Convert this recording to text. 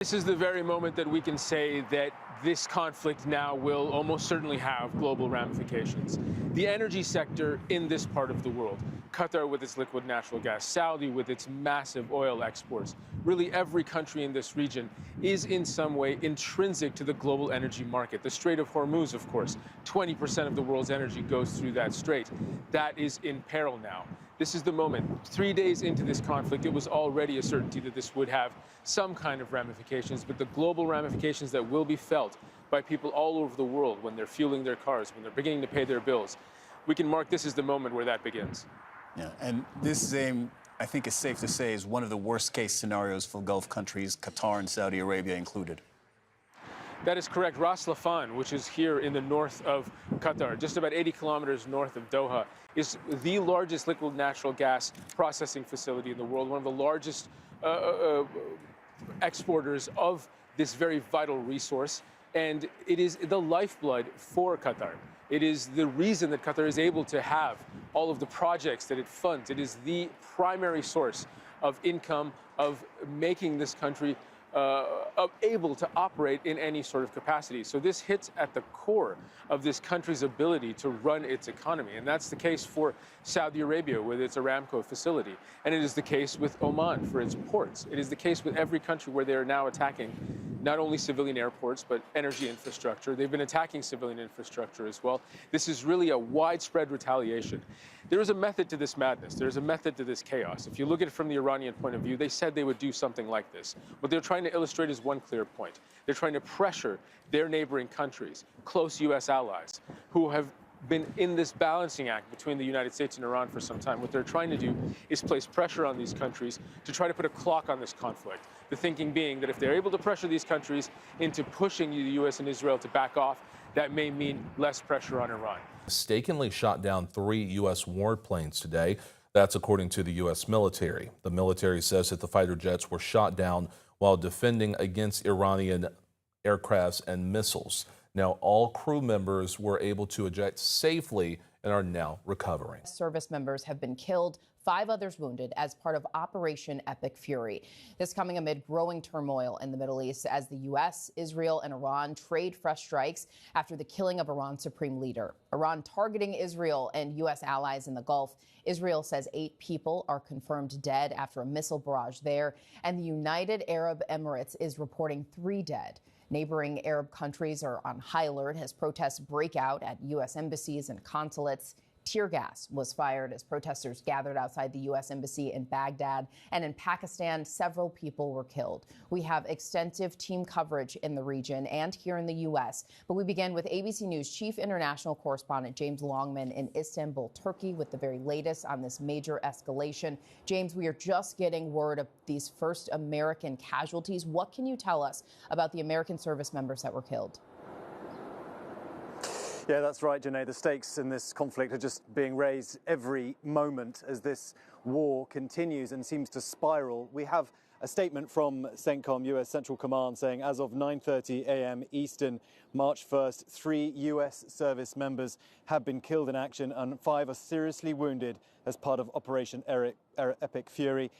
This is the very moment that we can say that this conflict now will almost certainly have global ramifications. The energy sector in this part of the world, Qatar with its liquid natural gas, Saudi with its massive oil exports, really every country in this region is in some way intrinsic to the global energy market. The Strait of Hormuz, of course, 20% of the world's energy goes through that strait. That is in peril now. This is the moment. 3 days into this conflict, it was already a certainty that this would have some kind of ramifications, but the global ramifications that will be felt by people all over the world when they're fueling their cars, when they're beginning to pay their bills, we can mark this as the moment where that begins. Yeah, and this is I think it's safe to say, is one of the worst case scenarios for Gulf countries, Qatar and Saudi Arabia included. That is correct. Ras Laffan, which is here in the north of Qatar, just about 80 kilometers north of Doha, is the largest liquid natural gas processing facility in the world, one of the largest exporters of this very vital resource. And it is the lifeblood for Qatar. It is the reason that Qatar is able to have all of the projects that it funds. It is the primary source of income, of making this country able to operate in any sort of capacity. So this hits at the core of this country's ability to run its economy. And that's the case for Saudi Arabia with its Aramco facility. And it is the case with Oman for its ports. It is the case with every country where they are now attacking not only civilian airports, but energy infrastructure. They've been attacking civilian infrastructure as well. This is really a widespread retaliation. There is a method to this madness. There's a method to this chaos. If you look at it from the Iranian point of view, they said they would do something like this. What they're trying to illustrate is one clear point. They're trying to pressure their neighboring countries, close U.S. allies, who have been in this balancing act between the United States and Iran for some time. What they're trying to do is place pressure on these countries to try to put a clock on this conflict. The thinking being that if they're able to pressure these countries into pushing the U.S. and Israel to back off, that may mean less pressure on Iran. Mistakenly shot down 3 U.S. warplanes today. That's according to the U.S. military. The military says that the fighter jets were shot down while defending against Iranian aircrafts and missiles. Now, all crew members were able to eject safely and are now recovering. Service members have been killed, 5 others wounded as part of Operation Epic Fury. This coming amid growing turmoil in the Middle East as the U.S., Israel, and Iran trade fresh strikes after the killing of Iran's supreme leader. Iran targeting Israel and U.S. allies in the Gulf. Israel says 8 people are confirmed dead after a missile barrage there, and the United Arab Emirates is reporting 3 dead. Neighboring Arab countries are on high alert as protests break out at U.S. embassies and consulates. Tear gas was fired as protesters gathered outside the U.S. Embassy in Baghdad. And in Pakistan, several people were killed. We have extensive team coverage in the region and here in the U.S. But we begin with ABC News Chief International Correspondent James Longman in Istanbul, Turkey, with the very latest on this major escalation. James, we are just getting word of these first American casualties. What can you tell us about the American service members that were killed? Yeah, that's right, Janae. The stakes in this conflict are just being raised every moment as this war continues and seems to spiral. We have a statement from CENTCOM, U.S. Central Command, saying as of 9:30 a.m. Eastern, March 1st, 3 U.S. service members have been killed in action and 5 are seriously wounded as part of Operation Epic Fury.